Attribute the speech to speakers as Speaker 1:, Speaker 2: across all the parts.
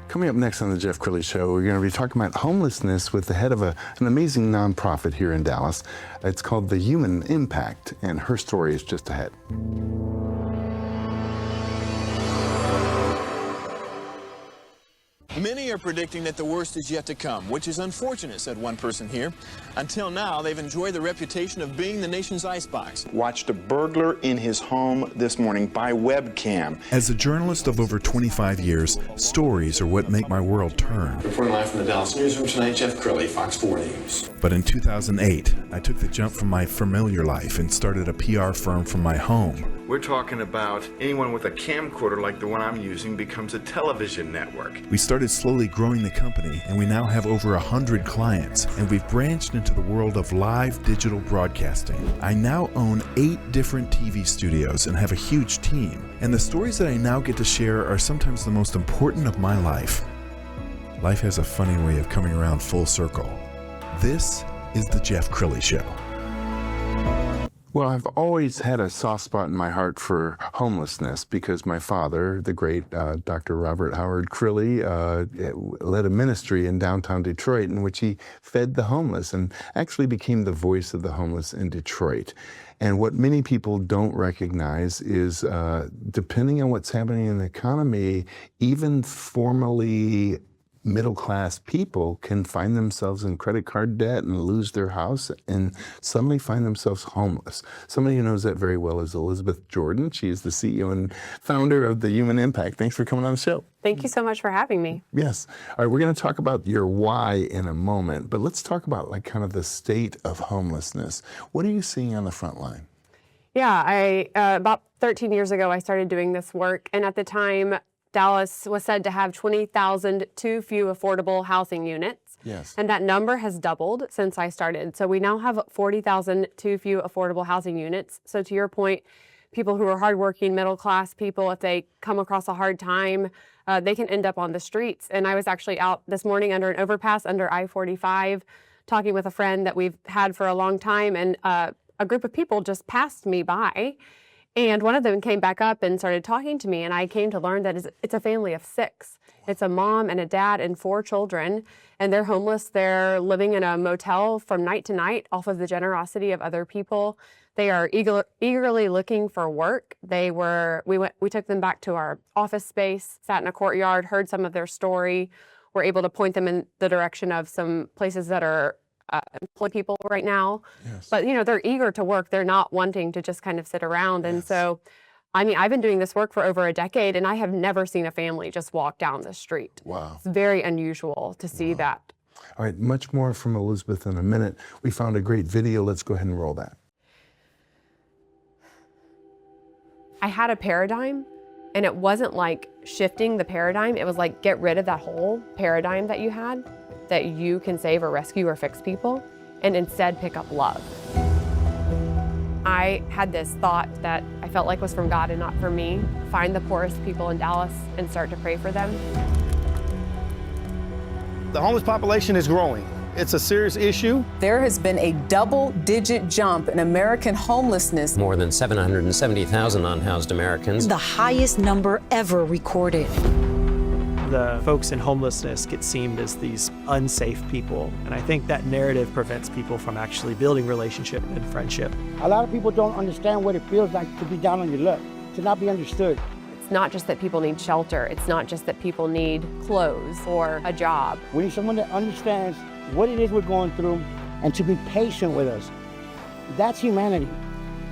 Speaker 1: Coming up next on the Jeff Crilley Show, we're going to be talking about homelessness with the head of an amazing nonprofit here in Dallas. It's called The Human Impact, and her story is just ahead.
Speaker 2: Many are predicting that the worst is yet to come, which is unfortunate, said one person here. Until now, they've enjoyed the reputation of being the nation's icebox.
Speaker 3: Watched a burglar in his home this morning by webcam.
Speaker 4: As a journalist of over 25 years, stories are what make my world turn.
Speaker 2: Reporting live from the Dallas newsroom tonight, Jeff Crilley, Fox 4 News.
Speaker 4: But in 2008, I took the jump from my familiar life and started a PR firm from my home.
Speaker 3: We're talking about anyone with a camcorder like the one I'm using becomes a television network.
Speaker 4: We started slowly growing the company, and we now have over 100 clients, and we've branched into the world of live digital broadcasting. I now own 8 different TV studios and have a huge team, and the stories that I now get to share are sometimes the most important of my life. Life has a funny way of coming around full circle. This is the Jeff Crilley Show.
Speaker 1: Well, I've always had a soft spot in my heart for homelessness because my father, the great Dr. Robert Howard Crilley, led a ministry in downtown Detroit in which he fed the homeless and actually became the voice of the homeless in Detroit. And what many people don't recognize is, depending on what's happening in the economy, even formerly middle-class people can find themselves in credit card debt and lose their house and suddenly find themselves homeless. Somebody who knows that very well is Elisabeth Jordan. She is the CEO and founder of The Human Impact. Thanks for coming on the show.
Speaker 5: Thank you so much for having me.
Speaker 1: Yes. All right, we're going to talk about your why in a moment, but let's talk about like kind of the state of homelessness. What are you seeing on the front line?
Speaker 5: Yeah, about 13 years ago, I started doing this work, and at the time, Dallas was said to have 20,000 too few affordable housing units.
Speaker 1: Yes.
Speaker 5: And that number has doubled since I started. So we now have 40,000 too few affordable housing units. So to your point, people who are hardworking, middle-class people, if they come across a hard time, they can end up on the streets. And I was actually out this morning under an overpass under I-45 talking with a friend that we've had for a long time, and a group of people just passed me by. And one of them came back up and started talking to me, and I came to learn that it's a family of 6. It's a mom and a dad and 4 children, and they're homeless. They're living in a motel from night to night off of the generosity of other people. They are eagerly looking for work. We took them back to our office space, sat in a courtyard, heard some of their story. We're able to point them in the direction of some places that are employ people right now.
Speaker 1: Yes.
Speaker 5: But, you know, they're eager to work. They're not wanting to just kind of sit around. And so, I mean, I've been doing this work for over a decade, and I have never seen a family just walk down the street.
Speaker 1: Wow.
Speaker 5: It's very unusual to see that.
Speaker 1: All right, much more from Elisabeth in a minute. We found a great video. Let's go ahead and roll that.
Speaker 5: I had a paradigm, and it wasn't like shifting the paradigm. It was like, get rid of that whole paradigm that you had, that you can save or rescue or fix people, and instead pick up love. I had this thought that I felt like was from God and not from me. Find the poorest people in Dallas and start to pray for them.
Speaker 6: The homeless population is growing. It's a serious issue.
Speaker 7: There has been a double-digit jump in American homelessness.
Speaker 8: More than 770,000 unhoused Americans.
Speaker 9: The highest number ever recorded.
Speaker 10: The folks in homelessness get seen as these unsafe people, and I think that narrative prevents people from actually building relationship and friendship.
Speaker 11: A lot of people don't understand what it feels like to be down on your luck, to not be understood.
Speaker 5: It's not just that people need shelter. It's not just that people need clothes or a job.
Speaker 11: We need someone that understands what it is we're going through and to be patient with us. That's humanity.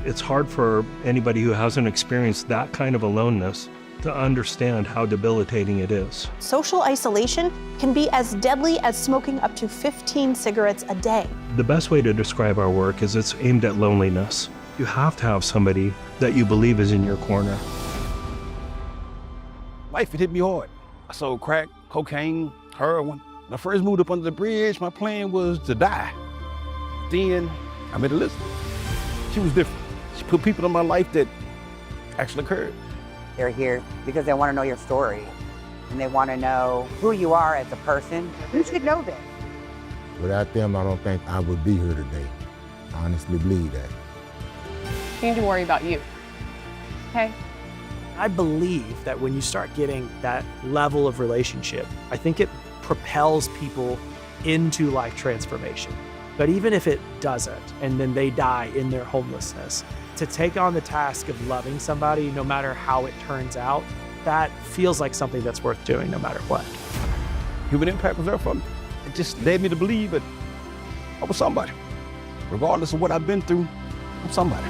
Speaker 12: It's hard for anybody who hasn't experienced that kind of aloneness to understand how debilitating it is.
Speaker 13: Social isolation can be as deadly as smoking up to 15 cigarettes a day.
Speaker 12: The best way to describe our work is it's aimed at loneliness. You have to have somebody that you believe is in your corner.
Speaker 6: Life hit me hard. I sold crack, cocaine, heroin. When I first moved up under the bridge, my plan was to die. Then I met Elisabeth. She was different. She put people in my life that actually occurred.
Speaker 14: They're here because they want to know your story, and they want to know who you are as a person. You should know that.
Speaker 15: Without them, I don't think I would be here today. I honestly believe that.
Speaker 5: You need to worry about you, okay?
Speaker 10: I believe that when you start getting that level of relationship, I think it propels people into life transformation. But even if it doesn't, and then they die in their homelessness, to take on the task of loving somebody, no matter how it turns out, that feels like something that's worth doing no matter what.
Speaker 6: Human impact was there for me. It just led me to believe that I was somebody. Regardless of what I've been through, I'm somebody.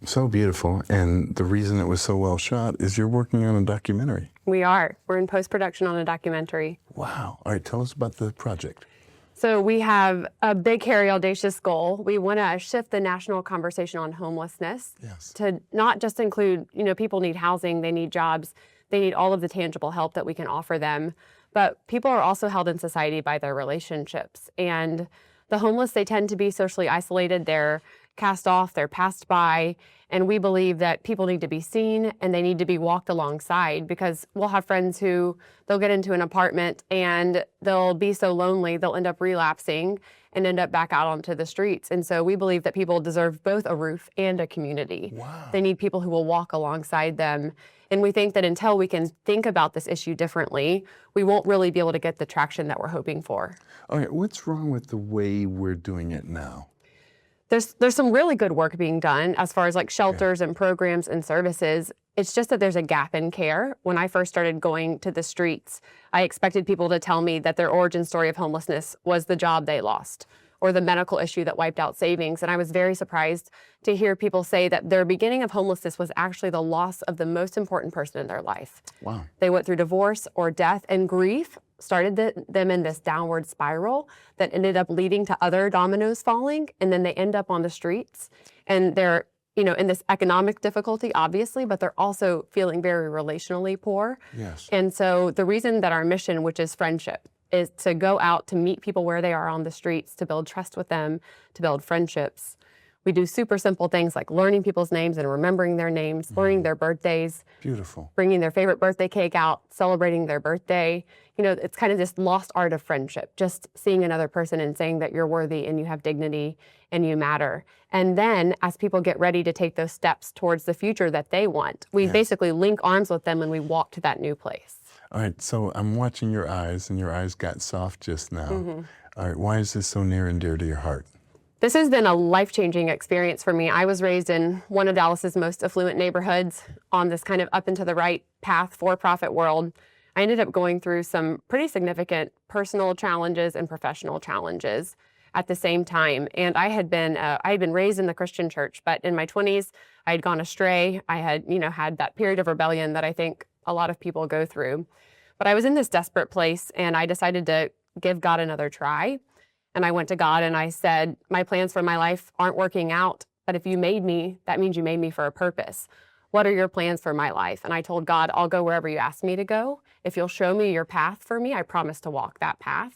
Speaker 1: So beautiful. And the reason it was so well shot is you're working on a documentary.
Speaker 5: We are. We're in post-production on a documentary.
Speaker 1: Wow. All right, tell us about the project.
Speaker 5: So we have a big, hairy, audacious goal. We want to shift the national conversation on homelessness to not just include, people need housing, they need jobs, they need all of the tangible help that we can offer them. But people are also held in society by their relationships. And the homeless, they tend to be socially isolated. They're cast off, they're passed by. And we believe that people need to be seen and they need to be walked alongside, because we'll have friends who they'll get into an apartment and they'll be so lonely, they'll end up relapsing and end up back out onto the streets. And so we believe that people deserve both a roof and a community.
Speaker 1: Wow.
Speaker 5: They need people who will walk alongside them. And we think that until we can think about this issue differently, we won't really be able to get the traction that we're hoping for.
Speaker 1: All right, what's wrong with the way we're doing it now?
Speaker 5: There's some really good work being done as far as like shelters and programs and services. It's just that there's a gap in care. When I first started going to the streets, I expected people to tell me that their origin story of homelessness was the job they lost or the medical issue that wiped out savings. And I was very surprised to hear people say that their beginning of homelessness was actually the loss of the most important person in their life.
Speaker 1: Wow.
Speaker 5: They went through divorce or death, and grief started them in this downward spiral that ended up leading to other dominoes falling, and then they end up on the streets. And they're, in this economic difficulty, obviously, but they're also feeling very relationally poor.
Speaker 1: Yes.
Speaker 5: And so the reason that our mission, which is friendship, is to go out to meet people where they are on the streets, to build trust with them, to build friendships. We do super simple things like learning people's names and remembering their names, learning their birthdays.
Speaker 1: Beautiful.
Speaker 5: Bringing their favorite birthday cake out, celebrating their birthday. It's kind of this lost art of friendship, just seeing another person and saying that you're worthy and you have dignity and you matter. And then as people get ready to take those steps towards the future that they want, we basically link arms with them and we walk to that new place.
Speaker 1: All right, so I'm watching your eyes, and your eyes got soft just now. All right, why is this so near and dear to your heart?
Speaker 5: This has been a life-changing experience for me. I was raised in one of Dallas's most affluent neighborhoods on this kind of up and to the right path, for-profit world. I ended up going through some pretty significant personal challenges and professional challenges at the same time. And I had been raised in the Christian church, but in my 20s, I had gone astray. I had, had that period of rebellion that I think a lot of people go through. But I was in this desperate place, and I decided to give God another try. And I went to God and I said, my plans for my life aren't working out, but if you made me, that means you made me for a purpose. What are your plans for my life? And I told God, I'll go wherever you ask me to go. If you'll show me your path for me, I promise to walk that path.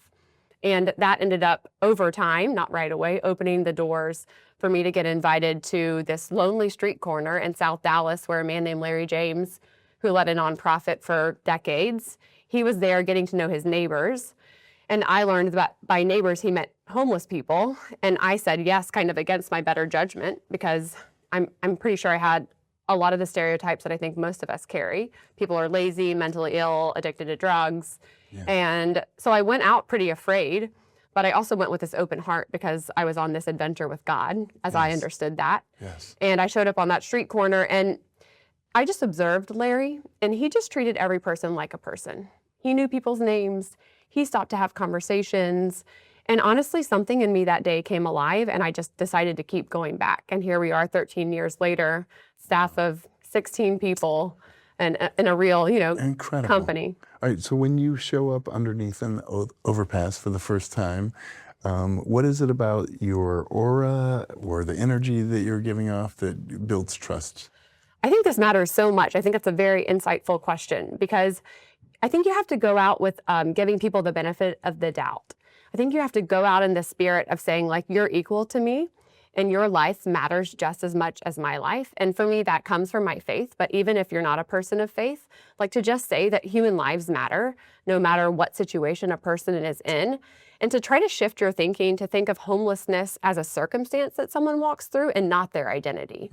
Speaker 5: And that ended up over time, not right away, opening the doors for me to get invited to this lonely street corner in South Dallas where a man named Larry James, who led a nonprofit for decades, he was there getting to know his neighbors. And I learned that by neighbors, he meant homeless people. And I said yes, kind of against my better judgment, because I'm pretty sure I had a lot of the stereotypes that I think most of us carry. People are lazy, mentally ill, addicted to drugs. Yeah. And so I went out pretty afraid, but I also went with this open heart because I was on this adventure with God, as I understood that.
Speaker 1: Yes.
Speaker 5: And I showed up on that street corner and I just observed Larry, and he just treated every person like a person. He knew people's names. He stopped to have conversations. And honestly, something in me that day came alive, and I just decided to keep going back. And here we are 13 years later, staff of 16 people, and in a real,
Speaker 1: Incredible.
Speaker 5: Company.
Speaker 1: All right, so when you show up underneath an overpass for the first time, what is it about your aura or the energy that you're giving off that builds trust?
Speaker 5: I think this matters so much. I think that's a very insightful question, because I think you have to go out with giving people the benefit of the doubt. I think you have to go out in the spirit of saying, like, you're equal to me. and your life matters just as much as my life. And for me, that comes from my faith. But even if you're not a person of faith, like to just say that human lives matter, no matter what situation a person is in, and to try to shift your thinking to think of homelessness as a circumstance that someone walks through and not their identity.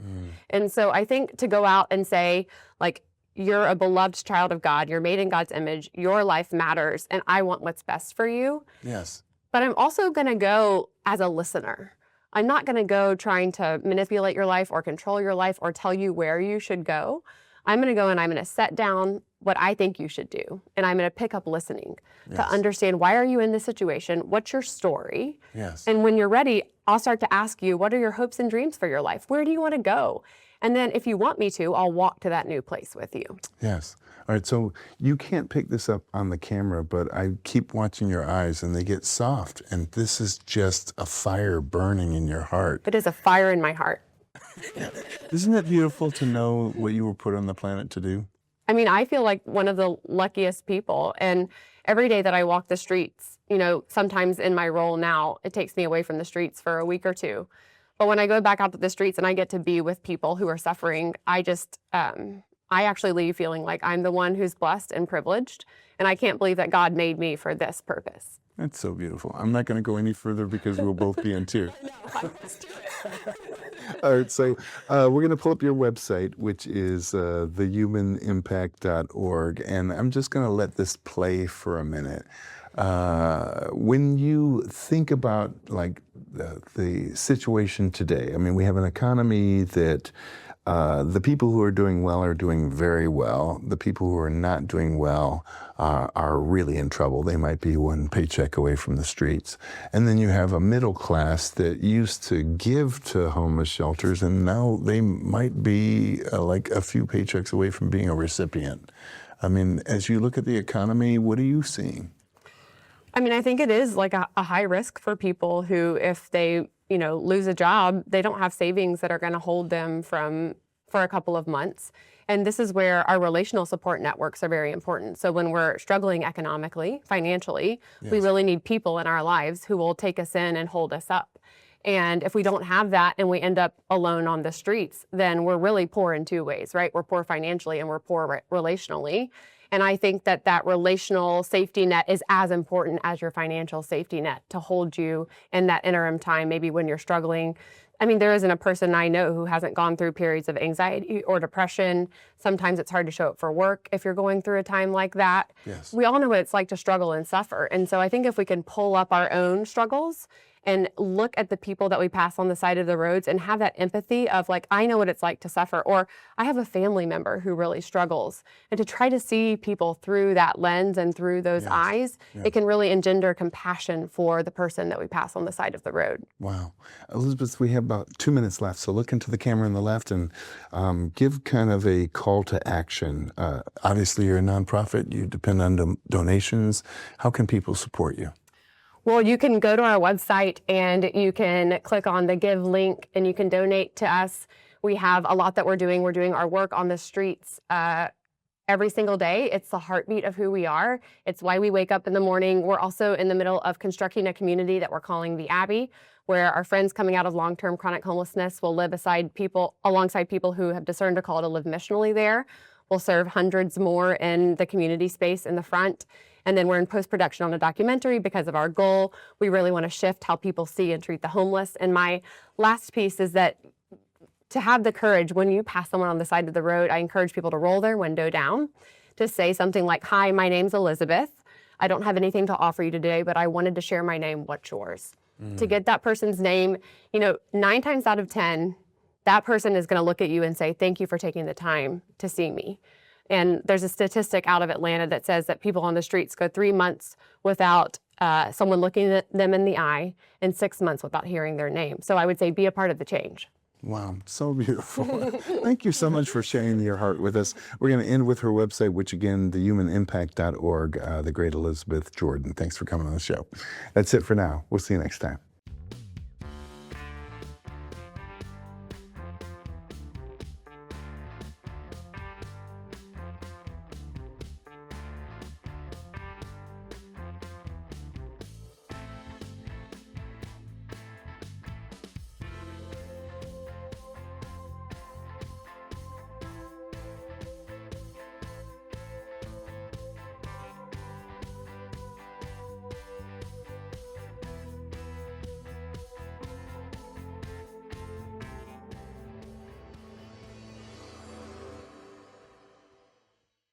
Speaker 5: And so I think to go out and say, like, you're a beloved child of God, you're made in God's image, your life matters, and I want what's best for you.
Speaker 1: Yes.
Speaker 5: But I'm also going to go as a listener. I'm not going to go trying to manipulate your life or control your life or tell you where you should go. I'm going to go and I'm going to set down what I think you should do. And I'm going to pick up listening to understand, why are you in this situation? What's your story?
Speaker 1: Yes.
Speaker 5: And when you're ready, I'll start to ask you, what are your hopes and dreams for your life? Where do you want to go? And then if you want me to, I'll walk to that new place with you.
Speaker 1: Yes. All right, so you can't pick this up on the camera, but I keep watching your eyes and they get soft. And this is just a fire burning in your heart.
Speaker 5: It is a fire in my heart.
Speaker 1: Isn't it beautiful to know what you were put on the planet to do?
Speaker 5: I mean, I feel like one of the luckiest people. And every day that I walk the streets, you know, sometimes in my role now, it takes me away from the streets for a week or two. But when I go back out to the streets and I get to be with people who are suffering, I just, I actually leave feeling like I'm the one who's blessed and privileged. And I can't believe that God made me for this purpose.
Speaker 1: That's so beautiful. I'm not going to go any further because we'll both be in tears. All right, so we're going to pull up your website, which is thehumanimpact.org, and I'm just going to let this play for a minute. When you think about like the situation today, I mean, we have an economy that the people who are doing well are doing very well. The people who are not doing well are really in trouble. They might be one paycheck away from the streets. And then you have a middle class that used to give to homeless shelters, and now they might be like a few paychecks away from being a recipient. I mean, as you look at the economy, what are you seeing?
Speaker 5: I mean, I think it is like a high risk for people who, if they, you know, lose a job, they don't have savings that are going to hold them for a couple of months. And this is where our relational support networks are very important. So when we're struggling economically, financially, we really need people in our lives who will take us in and hold us up. And if we don't have that and we end up alone on the streets, then we're really poor in two ways, right? We're poor financially and we're poor relationally. And I think that that relational safety net is as important as your financial safety net to hold you in that interim time, maybe when you're struggling. I mean, there isn't a person I know who hasn't gone through periods of anxiety or depression. Sometimes it's hard to show up for work if you're going through a time like that.
Speaker 1: Yes.
Speaker 5: We all know what it's like to struggle and suffer. And so I think if we can pull up our own struggles and look at the people that we pass on the side of the roads and have that empathy of like, I know what it's like to suffer, or I have a family member who really struggles. And to try to see people through that lens and through those eyes, it can really engender compassion for the person that we pass on the side of the road.
Speaker 1: Wow. Elisabeth, we have about 2 minutes left, so look into the camera on the left and give kind of a call to action. Obviously, you're a nonprofit. You depend on donations. How can people support you?
Speaker 5: Well, you can go to our website and you can click on the Give link and you can donate to us. We have a lot that we're doing. We're doing our work on the streets every single day. It's the heartbeat of who we are. It's why we wake up in the morning. We're also in the middle of constructing a community that we're calling the Abbey, where our friends coming out of long-term chronic homelessness will live alongside people who have discerned a call to live missionally there. We'll serve hundreds more in the community space in the front. And then we're in post-production on a documentary because of our goal. We really want to shift how people see and treat the homeless. And my last piece is that to have the courage when you pass someone on the side of the road, I encourage people to roll their window down, to say something like, "Hi, my name's Elisabeth. I don't have anything to offer you today, but I wanted to share my name. What's yours?" To get that person's name, 9 times out of 10, that person is going to look at you and say, "Thank you for taking the time to see me." And there's a statistic out of Atlanta that says that people on the streets go 3 months without someone looking at them in the eye and 6 months without hearing their name. So I would say be a part of the change.
Speaker 1: Wow, so beautiful. Thank you so much for sharing your heart with us. We're going to end with her website, which again, thehumanimpact.org, the great Elisabeth Jordan. Thanks for coming on the show. That's it for now. We'll see you next time.